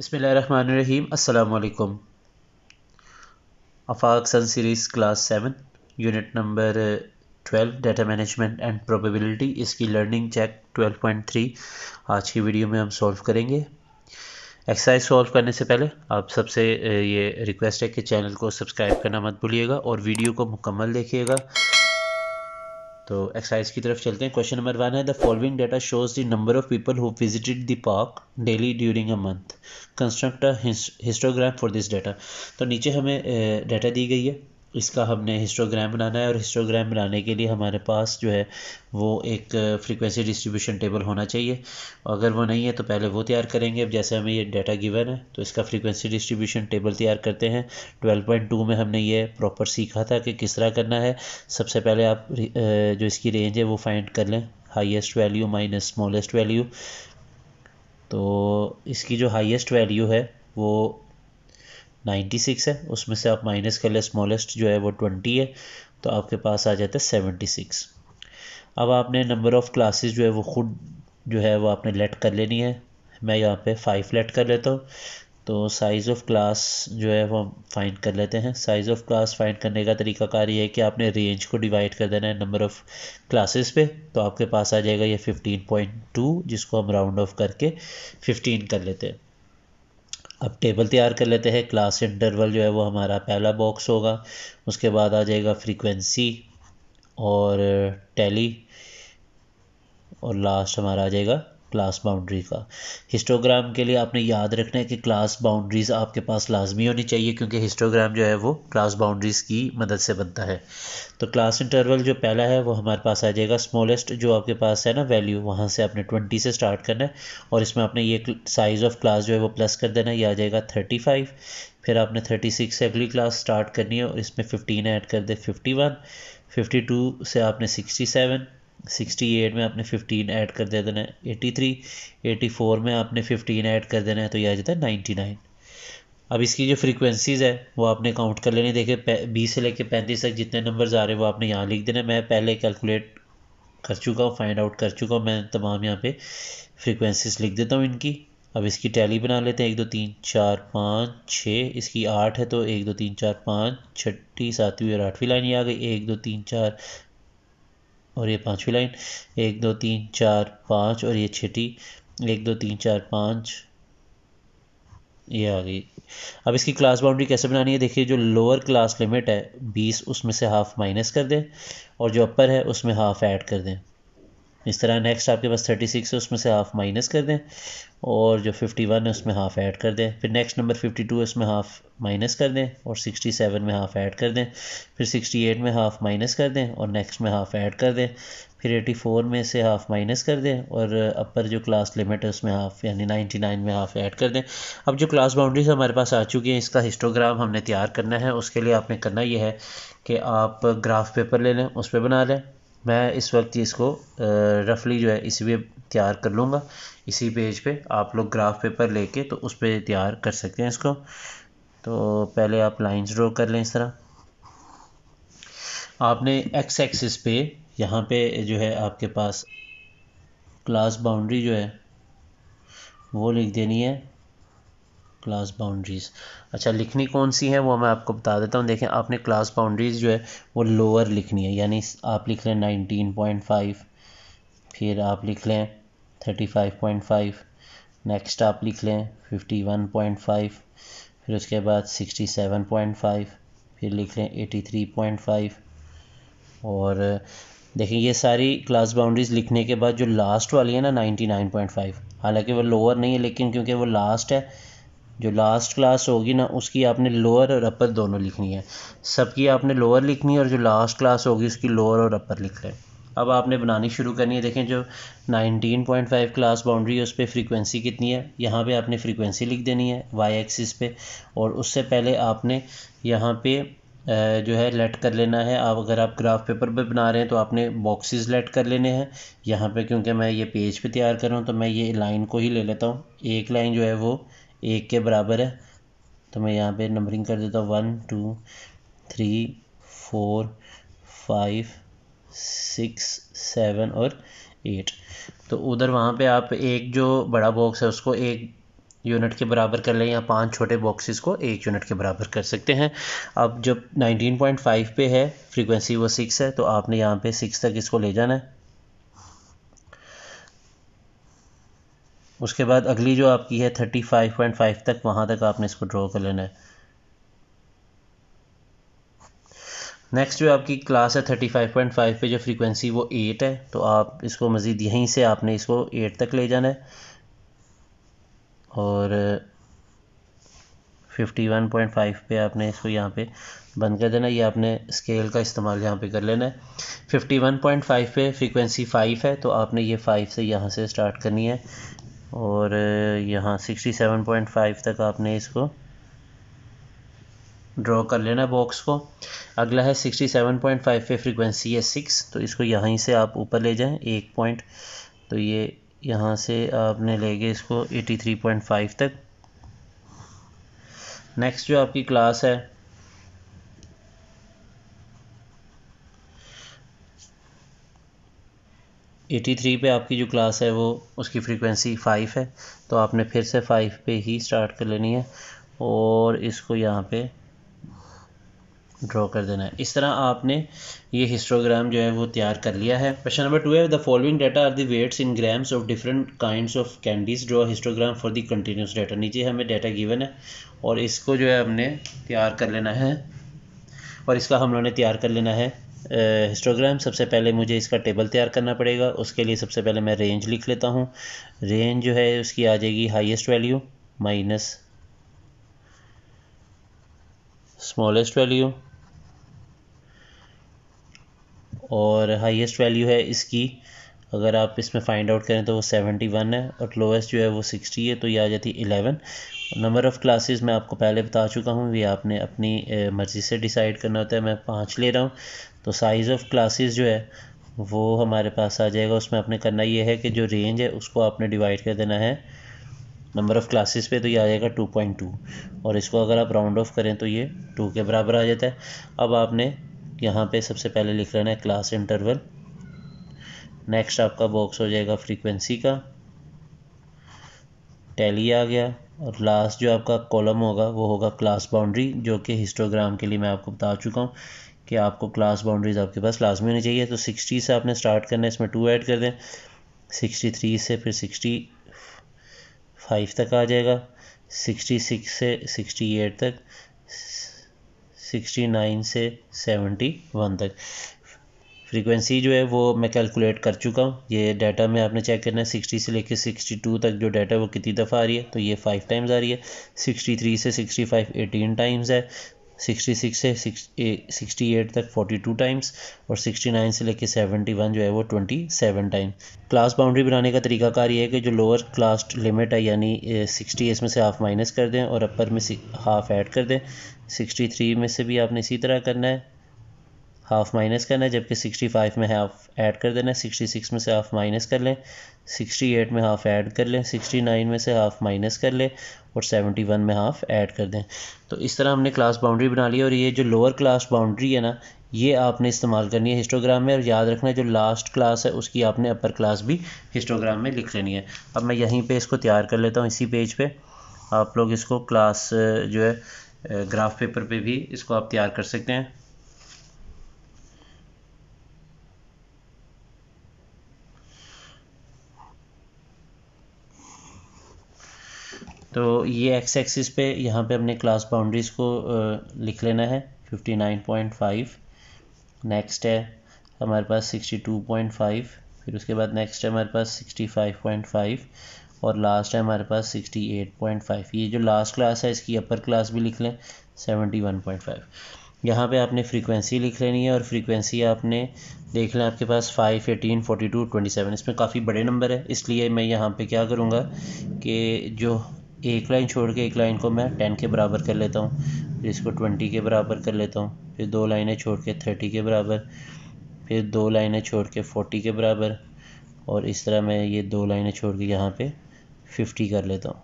बिस्मिल्लाहिर्रहमानिर्रहीम। अस्सलाम वालेकुम। Aafaq sun series class 7 unit number 12 data management and probability, इसकी लर्निंग चेक 12.3 आज की वीडियो में हम सॉल्व करेंगे। एक्सरसाइज सॉल्व करने से पहले आप सबसे ये रिक्वेस्ट है कि चैनल को सब्सक्राइब करना मत भूलिएगा और वीडियो को मुकम्मल देखिएगा। तो एक्सरसाइज की तरफ चलते हैं। क्वेश्चन नंबर 1 है, the following data shows the number of people who visited the park daily during a month, construct a histogram for this data. तो नीचे हमें डाटा दी गई है, इसका हमने हिस्टोग्राम बनाना है और हिस्टोग्राम बनाने के लिए हमारे पास जो है वो एक फ्रीक्वेंसी डिस्ट्रीब्यूशन टेबल होना चाहिए। अगर वो नहीं है तो पहले वो तैयार करेंगे। अब जैसे हमें ये डाटा गिवन है तो इसका फ्रीक्वेंसी डिस्ट्रीब्यूशन टेबल तैयार करते हैं। 12.2 में हमने ये प्रॉपर सीखा था कि किस तरह करना है। सबसे पहले आप जो इसकी रेंज है वो फाइंड कर लें, highest value minus smallest value. तो इसकी जो हाईएस्ट वैल्यू है वो 96 है, उसमें से आप माइनस कर ले, स्मॉलेस्ट जो है वो 20 है, तो आपके पास आ जाता है 76। अब आपने नंबर ऑफ़ क्लासेस जो है वो खुद जो है वो आपने लेट कर लेनी है। मैं यहाँ पे 5 लेट कर लेता हूँ। तो साइज़ ऑफ क्लास जो है वो फाइंड कर लेते हैं। साइज़ ऑफ क्लास फाइंड करने का तरीकाकार ये है कि आपने रेंज को डिवाइड कर देना है नंबर ऑफ़ क्लासेस पे, तो आपके पास आ जाएगा ये 15.2, जिसको हम राउंड ऑफ करके 15 कर लेते हैं। अब टेबल तैयार कर लेते हैं। क्लास इंटरवल जो है वो हमारा पहला बॉक्स होगा, उसके बाद आ जाएगा फ्रीक्वेंसी और टैली, और लास्ट हमारा आ जाएगा क्लास बाउंड्री का। हिस्टोग्राम के लिए आपने याद रखना है कि क्लास बाउंड्रीज़ आपके पास लाजमी होनी चाहिए, क्योंकि हिस्टोग्राम जो है वो क्लास बाउंड्रीज़ की मदद से बनता है। तो क्लास इंटरवल जो पहला है वो हमारे पास आ जाएगा स्मॉलेस्ट जो आपके पास है ना वैल्यू, वहाँ से आपने 20 से स्टार्ट करना है और इसमें आपने ये साइज़ ऑफ क्लास जो है वो प्लस कर देना है, ये आ जाएगा 35। फिर आपने 36 से अगली क्लास स्टार्ट करनी है और इसमें 15 ऐड कर दे 51। 52 से आपने 67, 68 में आपने 15 ऐड कर दे देना है 83, 84 में आपने 15 ऐड कर देना है, तो यह आ जाता है 99। अब इसकी जो फ्रीक्वेंसीज़ है वो आपने काउंट कर लेनी। देखिए 20 से लेकर 35 तक जितने नंबर्स आ रहे हैं वो आपने यहाँ लिख देना। मैं पहले कैलकुलेट कर चुका हूँ, फाइंड आउट कर चुका हूँ, मैं तमाम यहाँ पे फ्रीक्वेंसीज लिख देता हूँ इनकी। अब इसकी टैली बना लेते हैं। 1 2 3 4 5 6, इसकी 8 है तो 1 2 3 4 5, छठी सातवीं और आठवीं लाइन ये आ गई। 1 2 3 4 और ये पांचवी लाइन, 1 2 3 4 5 और ये छठी, 1 2 3 4 5 ये आ गई। अब इसकी क्लास बाउंड्री कैसे बनानी है, देखिए जो लोअर क्लास लिमिट है 20, उसमें से हाफ माइनस कर दें और जो अपर है उसमें हाफ ऐड कर दें। इस तरह नेक्स्ट आपके पास 36 है, उसमें से हाफ माइनस कर दें और जो 51 है उसमें हाफ ऐड कर दें। फिर नेक्स्ट नंबर 52 है, उसमें हाफ माइनस कर दें और 67 में हाफ ऐड कर दें। फिर 68 में हाफ माइनस कर दें और नेक्स्ट में हाफ ऐड कर दें। फिर 84 में से हाफ माइनस कर दें और अपर जो क्लास लिमिट है उसमें हाफ यानी 99 में हाफ ऐड कर दें। अब जो क्लास बाउंड्रीज हमारे पास आ चुकी हैं, इसका हिस्टोग्राम हमने तैयार करना है। उसके लिए आपने करना ये है कि आप ग्राफ पेपर ले लें, उस पर बना लें। मैं इस वक्त इसको रफली जो है इसी पे तैयार कर लूँगा, इसी पेज पे। आप लोग ग्राफ पेपर लेके तो उस पर तैयार कर सकते हैं इसको। तो पहले आप लाइंस ड्रॉ कर लें इस तरह। आपने एक्स एक्सिस पे यहाँ पे जो है आपके पास क्लास बाउंड्री जो है वो लिख देनी है, क्लास बाउंड्रीज़। अच्छा, लिखनी कौन सी है वो मैं आपको बता देता हूँ। देखें, आपने क्लास बाउंड्रीज़ जो है वो लोअर लिखनी है, यानी आप लिख लें 19.5, फिर आप लिख लें 35.5, नेक्स्ट आप लिख लें 51.5, फिर उसके बाद 67.5, फिर लिख लें 83.5। और देखिए ये सारी क्लास बाउंड्रीज़ लिखने के बाद जो लास्ट वाली है ना 99.5, हालांकि वो लोअर नहीं है लेकिन क्योंकि वो लास्ट है, जो लास्ट क्लास होगी ना उसकी आपने लोअर और अपर दोनों लिखनी है। सबकी आपने लोअर लिखनी है और जो लास्ट क्लास होगी उसकी लोअर और अपर लिख लें। अब आपने बनानी शुरू करनी है। देखें जो 19.5 क्लास बाउंड्री है उस पर फ्रीक्वेंसी कितनी है, यहाँ पे आपने फ्रीक्वेंसी लिख देनी है वाई एक्सिस पे। और उससे पहले आपने यहाँ पे जो है लेट कर लेना है। आप अगर आप ग्राफ पेपर पे बना रहे हैं तो आपने बॉक्सेस लेट कर लेने हैं। यहाँ पे क्योंकि मैं ये पेज पे तैयार कर रहा हूँ तो मैं ये लाइन को ही ले लेता हूँ। एक लाइन जो है वो 1 के बराबर है, तो मैं यहाँ पे नंबरिंग कर देता हूँ 1 2 3 4 5 6 7 और 8। तो उधर वहाँ पे आप एक जो बड़ा बॉक्स है उसको एक यूनिट के बराबर कर लें या 5 छोटे बॉक्सेस को 1 यूनिट के बराबर कर सकते हैं। अब जब 19.5 पे है, फ्रीक्वेंसी वो 6 है, तो आपने यहाँ पे 6 तक इसको ले जाना है। उसके बाद अगली जो आपकी है 35.5 तक, वहाँ तक आपने इसको ड्रॉ कर लेना है। नेक्स्ट जो आपकी क्लास है 35.5 पे, जो फ्रीक्वेंसी वो 8 है, तो आप इसको मज़ीद यहीं से आपने इसको 8 तक ले जाना है और 51.5 पे आपने इसको यहाँ पे बंद कर देना। ये आपने स्केल का इस्तेमाल यहाँ पे कर लेना है। 51.5 पे फ्रीक्वेंसी 5 है, तो आपने ये 5 से यहाँ से स्टार्ट करनी है और यहाँ 67.5 तक आपने इसको ड्रॉ कर लेना बॉक्स को। अगला है 67.5 पे फ्रीक्वेंसी है 6, तो इसको यहीं से आप ऊपर ले जाएं 1 पॉइंट, तो ये यहाँ से आपने ले गए इसको 83.5 तक। नेक्स्ट जो आपकी क्लास है 83 पे, आपकी जो क्लास है वो उसकी फ्रीक्वेंसी 5 है, तो आपने फिर से 5 पे ही स्टार्ट कर लेनी है और इसको यहाँ पे ड्रॉ कर देना है। इस तरह आपने ये हिस्टोग्राम जो है वो तैयार कर लिया है। क्वेश्चन नंबर 2 है, the following data are the weights in grams of different kinds of candies, draw histogram for the continuous data. नीचे हमें डाटा गिवन है और इसको जो है हमने तैयार कर लेना है और इसका हम लोगों ने तैयार कर लेना है हिस्टोग्राम। सबसे पहले मुझे इसका टेबल तैयार करना पड़ेगा। उसके लिए सबसे पहले मैं रेंज लिख लेता हूँ। रेंज जो है उसकी आ जाएगी highest value minus smallest value, और हाईएस्ट वैल्यू है इसकी, अगर आप इसमें फाइंड आउट करें तो वो 71 है और लोएस्ट जो है वो 60 है, तो ये आ जाती 11। नंबर ऑफ़ क्लासेस मैं आपको पहले बता चुका हूँ, ये आपने अपनी मर्ज़ी से डिसाइड करना होता है। मैं 5 ले रहा हूँ, तो साइज़ ऑफ़ क्लासेस जो है वो हमारे पास आ जाएगा। उसमें आपने करना ये है कि जो रेंज है उसको आपने डिवाइड कर देना है नंबर ऑफ़ क्लासेस पे, तो ये आ जाएगा 2.2 और इसको अगर आप राउंड ऑफ करें तो ये 2 के बराबर आ जाता है। अब आपने यहाँ पे सबसे पहले लिख लेना है क्लास इंटरवल। नेक्स्ट आपका बॉक्स हो जाएगा फ्रीक्वेंसी का, टैली आ गया, और लास्ट जो आपका कॉलम होगा वो होगा क्लास बाउंड्री, जो कि हिस्टोग्राम के लिए मैं आपको बता चुका हूँ कि आपको क्लास बाउंड्रीज आपके पास लाजमी होनी चाहिए। तो 60 से आपने स्टार्ट करना है, इसमें 2 ऐड कर दें, 63 से फिर 65 तक आ जाएगा, 66 से 68 तक, 69 से 71 तक। फ्रीक्वेंसी जो है वो मैं कैलकुलेट कर चुका हूँ। ये डाटा में आपने चेक करना है 60 से लेकर 62 तक जो डाटा है वो कितनी दफ़ा आ रही है, तो ये 5 टाइम्स आ रही है। 63 से 65 18 टाइम्स है, 66 से 68 तक 42 टाइम्स, और 69 से लेकर 71 जो है वो 27 टाइम। क्लास बाउंड्री बनाने का तरीकाकार ये है कि जो लोअर क्लास लिमिट है यानी 60, इसमें से हाफ माइनस कर दें और अपर में हाफ ऐड कर दें। 63 में से भी आपने इसी तरह करना है, हाफ माइनस करना है, जबकि 65 में हाफ ऐड कर देना है। 66 में से हाफ माइनस कर लें, 68 में हाफ ऐड कर लें, 69 में से हाफ माइनस कर लें और 71 में हाफ ऐड कर दें। तो इस तरह हमने क्लास बाउंड्री बना ली। और ये जो लोअर क्लास बाउंड्री है ना, ये आपने इस्तेमाल करनी है हिस्टोग्राम में, और याद रखना है जो लास्ट क्लास है उसकी आपने अपर क्लास भी हिस्टोग्राम में लिख लेनी है। अब मैं यहीं पे इसको तैयार कर लेता हूँ, इसी पेज पे। आप लोग इसको क्लास जो है ग्राफ पेपर पे भी इसको आप तैयार कर सकते हैं। तो ये एक्स एक्सिस पे यहाँ पे अपने क्लास बाउंड्रीज़ को लिख लेना है। 59.5, नेक्स्ट है हमारे पास 62.5, फिर उसके बाद नेक्स्ट है हमारे पास 65.5 और लास्ट है हमारे पास 68.5। ये जो लास्ट क्लास है इसकी अपर क्लास भी लिख लें 71.5। यहाँ पे आपने फ्रीक्वेंसी लिख लेनी है और फ्रीक्वेंसी आपने देख लें आपके पास 5, 18, 42, 27, इसमें काफ़ी बड़े नंबर है, इसलिए मैं यहाँ पे क्या करूँगा कि जो एक लाइन छोड़ के एक लाइन को मैं 10 के बराबर कर लेता हूँ, फिर इसको 20 के बराबर कर लेता हूँ, फिर 2 लाइनें छोड़ के 30 के बराबर, फिर 2 लाइनें छोड़ के 40 के बराबर, और इस तरह मैं ये 2 लाइनें छोड़ के यहाँ पे 50 कर लेता हूँ।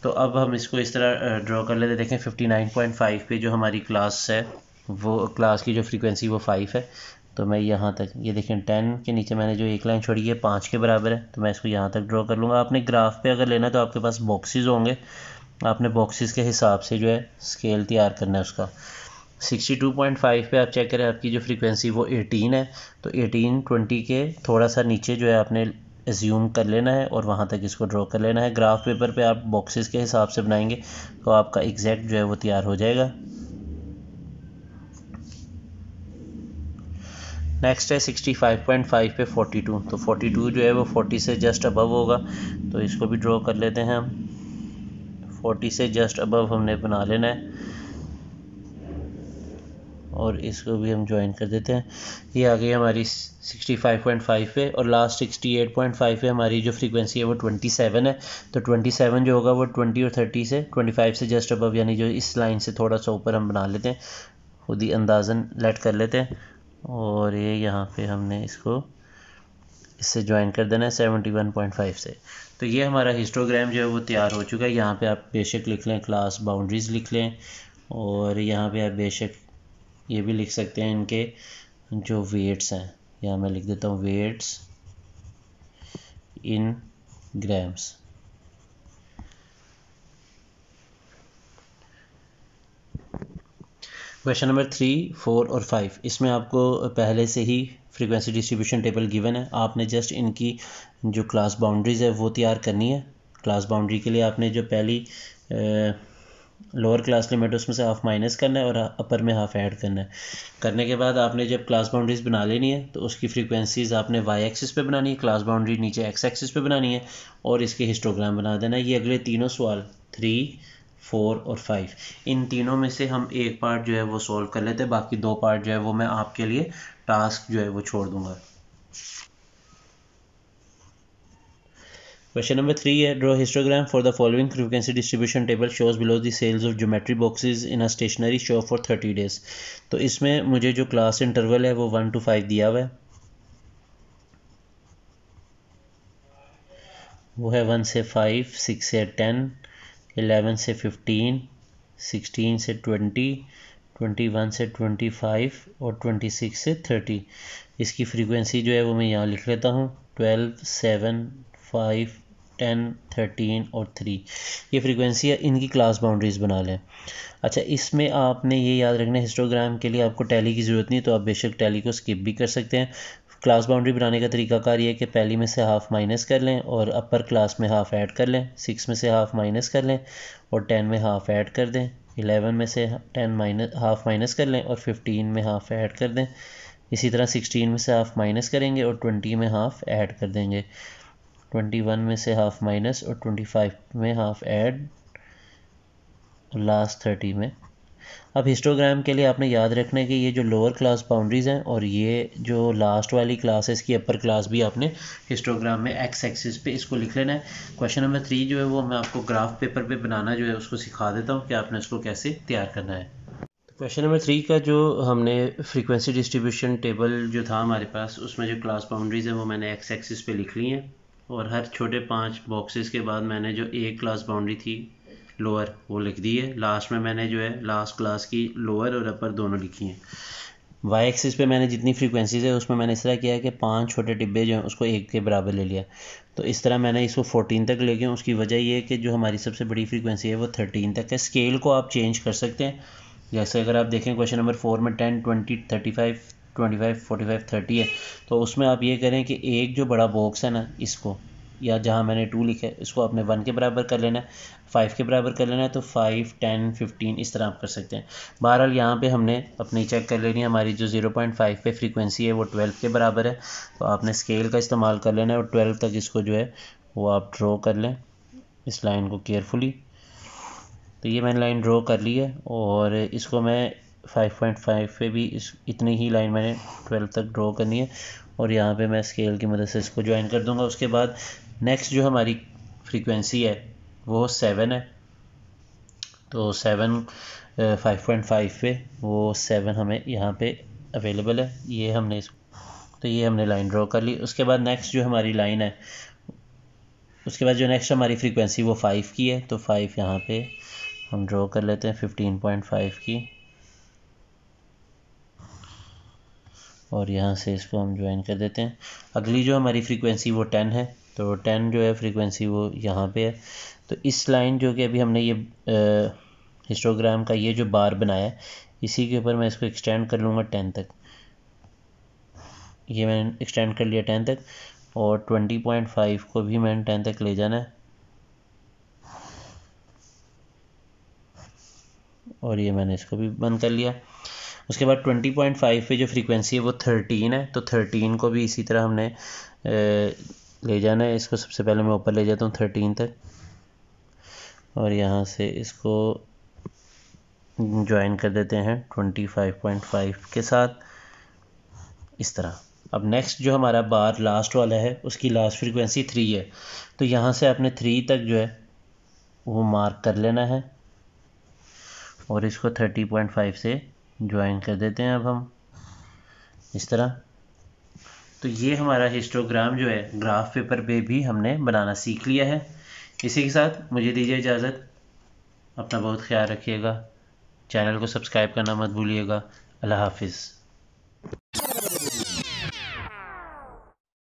तो अब हम इसको इस तरह ड्रॉ कर लेते। देखें 59.5 पे जो हमारी क्लास है वो क्लास की जो फ्रीक्वेंसी वो 5 है, तो मैं यहाँ तक, ये देखें 10 के नीचे मैंने जो एक लाइन छोड़ी है 5 के बराबर है, तो मैं इसको यहाँ तक ड्रॉ कर लूँगा। आपने ग्राफ पे अगर लेना तो आपके पास बॉक्सेस होंगे, आपने बॉक्सेस के हिसाब से जो है स्केल तैयार करना है उसका। 62.5 पे आप चेक करें, आपकी जो फ्रीक्वेंसी वो 18 है, तो 18 20 के थोड़ा सा नीचे जो है आपने एज्यूम कर लेना है और वहाँ तक इसको ड्रॉ कर लेना है। ग्राफ पेपर पे आप बॉक्सेस के हिसाब से बनाएंगे तो आपका एग्जैक्ट जो है वो तैयार हो जाएगा। नेक्स्ट है 65.5 पे 42, तो 42 जो है वो 40 से जस्ट अबव होगा, तो इसको भी ड्रॉ कर लेते हैं हम। 40 से जस्ट अबव हमने बना लेना है और इसको भी हम ज्वाइन कर देते हैं। ये आ गई हमारी 65.5 पे, और लास्ट 68.5 पे हमारी जो फ्रीक्वेंसी है वो 27 है, तो 27 जो होगा वो 20 और 30 से 25 से जस्ट अबव, यानी जो इस लाइन से थोड़ा सा ऊपर हम बना लेते हैं, खुद ही अंदाज़न लेट कर लेते हैं। और ये यहाँ पे हमने इसको इससे ज्वाइन कर देना है 71.5 से। तो ये हमारा हिस्टोग्राम जो है वो तैयार हो चुका है। यहाँ पे आप बेशक लिख लें क्लास बाउंड्रीज़ लिख लें, और यहाँ पे आप बेशक ये भी लिख सकते हैं इनके जो वेट्स हैं, यहाँ मैं लिख देता हूँ weights in grams. Question number 3, 4 और 5, इसमें आपको पहले से ही फ्रीक्वेंसी डिस्ट्रीब्यूशन टेबल गिवन है, आपने जस्ट इनकी जो क्लास बाउंड्रीज़ है वो तैयार करनी है। क्लास बाउंड्री के लिए आपने जो पहली लोअर क्लास लिमिट उसमें से हाफ माइनस करना है और अपर में हाफ ऐड करना है। करने के बाद आपने जब क्लास बाउंड्रीज बना लेनी है तो उसकी फ्रीक्वेंसीज आपने वाई एक्सिस पे बनानी है, क्लास बाउंड्री नीचे एक्स एक्सिस पे बनानी है, और इसके हिस्टोग्राम बना देना है। ये अगले तीनों सवाल 3, 4 और 5, इन तीनों में से हम एक पार्ट जो है वो सॉल्व कर लेते हैं, बाकी दो पार्ट जो है वो मैं आपके लिए टास्क जो है वो छोड़ दूंगा। Question number 3 है, draw histogram for the following frequency distribution table shows below the sales of geometry boxes in a stationary shop for 30 days। तो इसमें मुझे जो क्लास इंटरवल है वो 1 to 5 दिया हुआ है, वो है 1 से 5, 6 से 10, 11 से 15, 16 से 20, 21 से 25 और 26 से 30। इसकी फ्रीक्वेंसी जो है वो मैं यहाँ लिख लेता हूँ, 12, 7, 5, 10, 13 और 3। ये फ्रीक्वेंसी है, इनकी क्लास बाउंड्रीज बना लें। अच्छा, इसमें आपने ये याद रखना है हिस्टोग्राम के लिए आपको टैली की ज़रूरत नहीं, तो आप बेशक टैली को स्किप भी कर सकते हैं। क्लास बाउंड्री बनाने का तरीकाकार ये है कि पहली में से हाफ माइनस कर लें और अपर क्लास में हाफ ऐड कर लें, 6 में से हाफ माइनस कर लें और 10 में हाफ ऐड कर दें, 11 में से 10 माइनस हाफ माइनस कर लें और 15 में हाफ ऐड कर दें। इसी तरह 16 में से हाफ माइनस करेंगे और 20 में हाफ ऐड कर देंगे, 21 में से हाफ माइनस और 25 में हाफ ऐड और लास्ट 30 में। अब हिस्टोग्राम के लिए आपने याद रखना है कि ये जो लोअर क्लास बाउंड्रीज़ हैं और ये जो लास्ट वाली क्लास है इसकी अपर क्लास भी आपने हिस्टोग्राम में एक्स एक्सिस पे इसको लिख लेना है। क्वेश्चन नंबर 3 जो है वो मैं आपको ग्राफ पेपर पे बनाना जो है उसको सिखा देता हूँ कि आपने उसको कैसे तैयार करना है। क्वेश्चन नंबर 3 का जो हमने फ्रीक्वेंसी डिस्ट्रीब्यूशन टेबल जो था हमारे पास, उसमें जो क्लास बाउंड्रीज़ हैं वो मैंने एक्स एक्सिस पे लिख ली हैं, और हर छोटे 5 बॉक्सेस के बाद मैंने जो एक क्लास बाउंड्री थी लोअर वो लिख दी है। लास्ट में मैंने जो है लास्ट क्लास की लोअर और अपर दोनों लिखी हैं। वाई एक्सिस पे मैंने जितनी फ्रीक्वेंसीज है उसमें मैंने इस तरह किया है कि 5 छोटे डिब्बे जो हैं उसको एक के बराबर ले लिया, तो इस तरह मैंने इसको 14 तक ले गया। उसकी वजह ये है कि जो हमारी सबसे बड़ी फ्रीक्वेंसी है वो 13 तक है। स्केल को आप चेंज कर सकते हैं, जैसे अगर आप देखें क्वेश्चन नंबर 4 में 10, 20, 35, 25, 45, 30 है, तो उसमें आप ये करें कि एक जो बड़ा बॉक्स है ना, इसको या जहाँ मैंने 2 लिखा है इसको आपने 1 के बराबर कर लेना है, 5 के बराबर कर लेना है, तो 5, 10, 15 इस तरह आप कर सकते हैं। बहरहाल यहाँ पे हमने अपनी चेक कर लेनी है, हमारी जो 0.5 पे फ्रीक्वेंसी है वो 12 के बराबर है, तो आपने स्केल का इस्तेमाल कर लेना है और 12 तक इसको जो है वो आप ड्रॉ कर लें इस लाइन को केयरफुली। तो ये मैंने लाइन ड्रॉ कर ली है और इसको मैं 5.5 पे भी इतनी ही लाइन मैंने 12 तक ड्रॉ करनी है, और यहाँ पे मैं स्केल की मदद से इसको ज्वाइन कर दूंगा। उसके बाद नेक्स्ट जो हमारी फ्रीक्वेंसी है वो 7 है, तो 7 5.5 पे वो 7 हमें यहाँ पे अवेलेबल है, ये हमने तो ये हमने लाइन ड्रॉ कर ली। उसके बाद नेक्स्ट जो हमारी लाइन है, उसके बाद जो नेक्स्ट हमारी फ्रीक्वेंसी वो 5 की है, तो 5 यहाँ पे हम ड्रॉ कर लेते हैं 15.5 की, और यहाँ से इसको हम ज्वाइन कर देते हैं। अगली जो हमारी फ्रीक्वेंसी वो 10 है, तो 10 जो है फ्रीक्वेंसी वो यहाँ पे है। तो इस लाइन जो कि अभी हमने ये हिस्टोग्राम का ये जो बार बनाया है, इसी के ऊपर मैं इसको एक्सटेंड कर लूँगा 10 तक। ये मैंने एक्सटेंड कर लिया 10 तक, और 20.5 को भी मैंने 10 तक ले जाना है। और ये मैंने इसको भी बंद कर लिया। उसके बाद 20.5 पे जो फ्रीक्वेंसी है वो 13 है, तो 13 को भी इसी तरह हमने ले जाना है। इसको सबसे पहले मैं ऊपर ले जाता हूँ 13 तक, और यहाँ से इसको ज्वाइन कर देते हैं 25.5 के साथ, इस तरह। अब नेक्स्ट जो हमारा बार लास्ट वाला है, उसकी लास्ट फ्रीक्वेंसी 3 है, तो यहाँ से आपने 3 तक जो है वो मार्क कर लेना है, और इसको 30.5 से ज्वाइन कर देते हैं अब हम, इस तरह। तो ये हमारा हिस्टोग्राम जो है ग्राफ पेपर पे भी हमने बनाना सीख लिया है। इसी के साथ मुझे दीजिए इजाज़त। अपना बहुत ख्याल रखिएगा। चैनल को सब्सक्राइब करना मत भूलिएगा। अल्लाह हाफिज़।